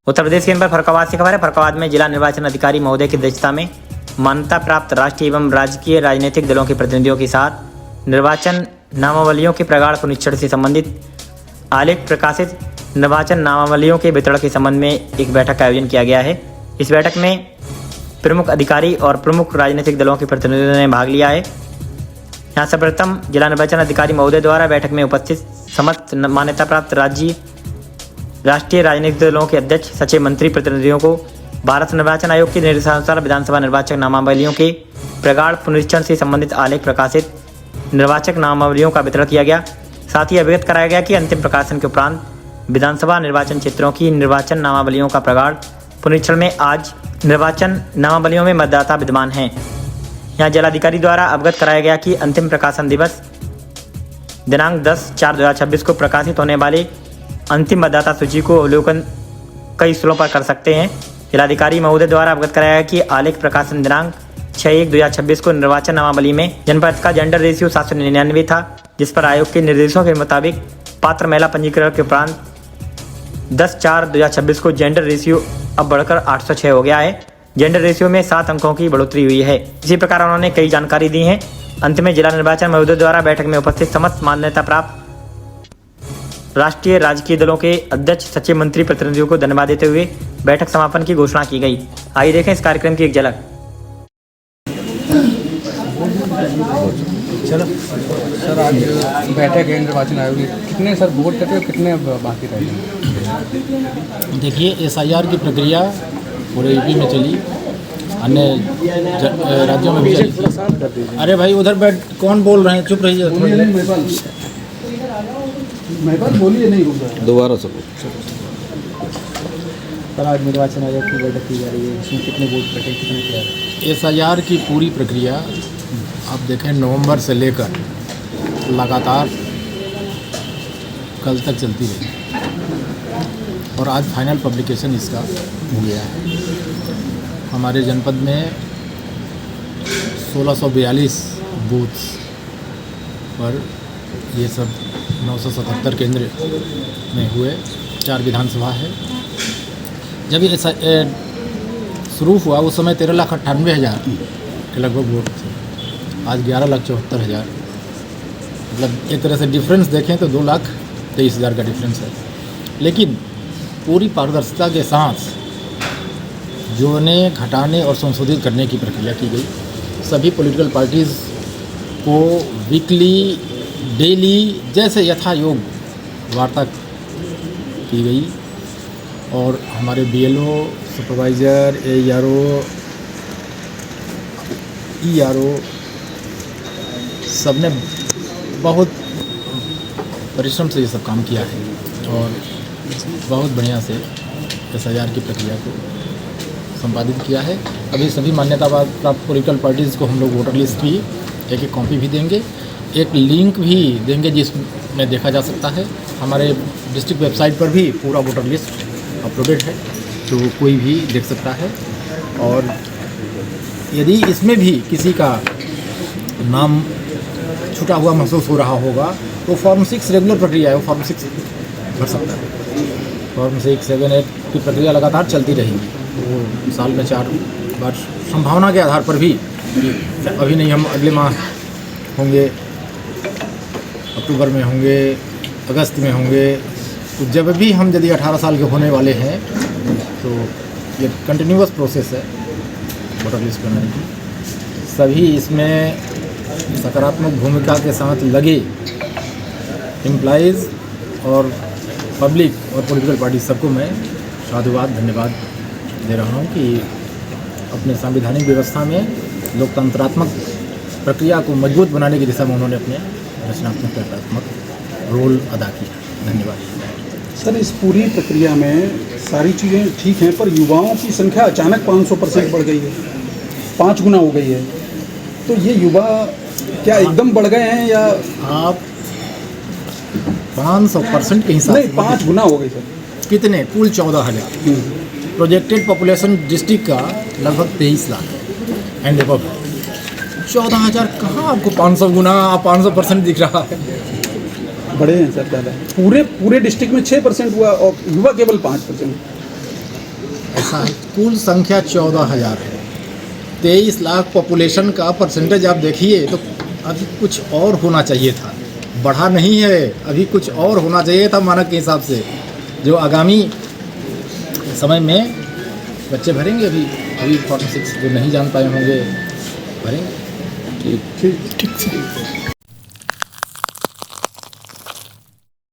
उत्तर प्रदेश के इन पर फर्रुखाबाद से खबर है। फर्रुखाबाद में जिला निर्वाचन अधिकारी महोदय की अध्यक्षता में मान्यता प्राप्त राष्ट्रीय एवं राजकीय राजनीतिक दलों के प्रतिनिधियों के साथ निर्वाचन नामावलियों के प्रगाढ़ पुनरीक्षण से संबंधित आलेख प्रकाशित निर्वाचन नामावलियों के वितरण के संबंध में एक बैठक का आयोजन किया गया है। इस बैठक में प्रमुख अधिकारी और प्रमुख राजनीतिक दलों के प्रतिनिधियों ने भाग लिया है। यहाँ सर्वप्रथम जिला निर्वाचन अधिकारी महोदय द्वारा बैठक में उपस्थित समस्त मान्यता प्राप्त राष्ट्रीय राजनीतिक दलों के अध्यक्ष सचिव मंत्री प्रतिनिधियों को भारत निर्वाचन आयोग के निर्देशानुसार विधानसभा निर्वाचक नामावलियों के प्रगाढ़ पुनरीक्षण से संबंधित आलेख प्रकाशित निर्वाचक नामावलियों का वितरण किया गया। साथ ही अवगत कराया गया कि अंतिम प्रकाशन के उपरांत विधानसभा निर्वाचन क्षेत्रों की निर्वाचन नामावलियों का प्रगाढ़ पुनरीक्षण में आज निर्वाचन नामावलियों में मतदाता विद्यमान हैं। यहाँ जिलाधिकारी द्वारा अवगत कराया गया कि अंतिम प्रकाशन दिवस दिनांक 10/4/2026 को प्रकाशित होने वाले अंतिम मतदाता सूची को अवलोकन कई स्थलों पर कर सकते हैं। जिलाधिकारी महोदय द्वारा अवगत कराया गया कि आलेख प्रकाशन दिनांक 6/1/2026 को निर्वाचन नामावली में जनपद का जेंडर रेशियो 799 था, जिस पर आयोग के निर्देशों के मुताबिक पात्र महिला पंजीकरण के उपरांत 10/4/2026 को जेंडर रेशियो अब बढ़कर 806 हो गया है। जेंडर रेशियो में 7 अंकों की बढ़ोतरी हुई है। इसी प्रकार उन्होंने कई जानकारी दी है। अंत में जिला निर्वाचन महोदय द्वारा बैठक में उपस्थित समस्त मान्यता प्राप्त राष्ट्रीय राजकीय दलों के अध्यक्ष सचिव मंत्री प्रतिनिधियों को धन्यवाद देते हुए बैठक समापन की घोषणा की गई। आइए देखें इस कार्यक्रम की एक झलक। चलो सर, आज बैठक है निर्वाचन आयोग में, कितने सर वोट करते हो, कितने बाकी रह गए? देखिए, SIR की प्रक्रिया पूरे यूपी में चली, अन्य राज्यों में भी चली। अरे भाई उधर बैठ, कौन बोल रहे हैं? चुप रहिए। बोलिए, नहीं रुक रहा दोबारा सब। सर, आज निर्वाचन आयोग की बैठक की जा रही है, इसमें कितने वोट कटे, कितने क्या? SIR की पूरी प्रक्रिया आप देखें नवंबर से लेकर लगातार कल तक चलती रही और आज फाइनल पब्लिकेशन इसका हो गया है। हमारे जनपद में 1642 बूथ्स पर ये सब 977 केंद्र में हुए, 4 विधानसभा है। जब ये शुरू हुआ उस समय 13,98,000 के लगभग वोट थे, आज 11,74,000। मतलब एक तरह से डिफरेंस देखें तो 2,23,000 का डिफरेंस है। लेकिन पूरी पारदर्शिता के साथ जोड़ने, घटाने और संशोधित करने की प्रक्रिया की गई। सभी पॉलिटिकल पार्टीज़ को वीकली, डेली जैसे यथायोग वार्ता की गई और हमारे BLO, सुपरवाइज़र, AERO, ERO सबने बहुत परिश्रम से ये सब काम किया है और बहुत बढ़िया से SIR की प्रक्रिया को संपादित किया है। अभी सभी मान्यता प्राप्त पॉलिटिकल पार्टीज़ को हम लोग वोटर लिस्ट की एक कॉपी भी देंगे, एक लिंक भी देंगे जिसमें देखा जा सकता है। हमारे डिस्ट्रिक्ट वेबसाइट पर भी पूरा वोटर लिस्ट अपलोडेड है, तो कोई भी देख सकता है। और यदि इसमें भी किसी का नाम छूटा हुआ महसूस हो रहा होगा तो फॉर्म 6 रेगुलर प्रक्रिया है, वो फॉर्म 6 भर सकता है। फॉर्म 6, 7, 8 की प्रक्रिया लगातार चलती रहेगी। वो साल में 4 बार संभावना के आधार पर भी, अभी नहीं, हम अगले माह होंगे, अक्टूबर में होंगे, अगस्त में होंगे, तो जब भी हम यदि 18 साल के होने वाले हैं तो ये कंटिन्यूअस प्रोसेस है वोटर लिस्ट बनाने की। सभी इसमें सकारात्मक भूमिका के साथ लगे एम्प्लॉइज़ और पब्लिक और पॉलिटिकल पार्टी सबको मैं साधुवाद, धन्यवाद दे रहा हूँ कि अपने संवैधानिक व्यवस्था में लोकतंत्रात्मक प्रक्रिया को मजबूत बनाने की दिशा में उन्होंने अपने रचनात्मक रचनात्मक रोल अदा किया। धन्यवाद। सर, इस पूरी प्रक्रिया में सारी चीज़ें ठीक हैं, पर युवाओं की संख्या अचानक 500% बढ़ गई है, 5 गुना हो गई है। तो ये युवा क्या एकदम बढ़ गए हैं या आप 500% के हिसाब नहीं, 5 गुना हो गई सर। कितने? कुल 14,000। प्रोजेक्टेड पॉपुलेशन डिस्ट्रिक्ट का लगभग 23 लाख है एंड एबव। 14,000 कहाँ आपको 500 गुना 500% दिख रहा है? बड़े हैं सर ज़्यादा। पूरे डिस्ट्रिक्ट में 6% हुआ और युवा केवल 5%। ऐसा है, कुल संख्या 14,000 है। 23 लाख पॉपुलेशन का परसेंटेज आप देखिए तो अभी कुछ और होना चाहिए था, बढ़ा नहीं है, अभी कुछ और होना चाहिए था मानक के हिसाब से, जो आगामी समय में बच्चे भरेंगे। अभी 46 जो नहीं जान पाए होंगे भरेंगे। ठीक ठीक।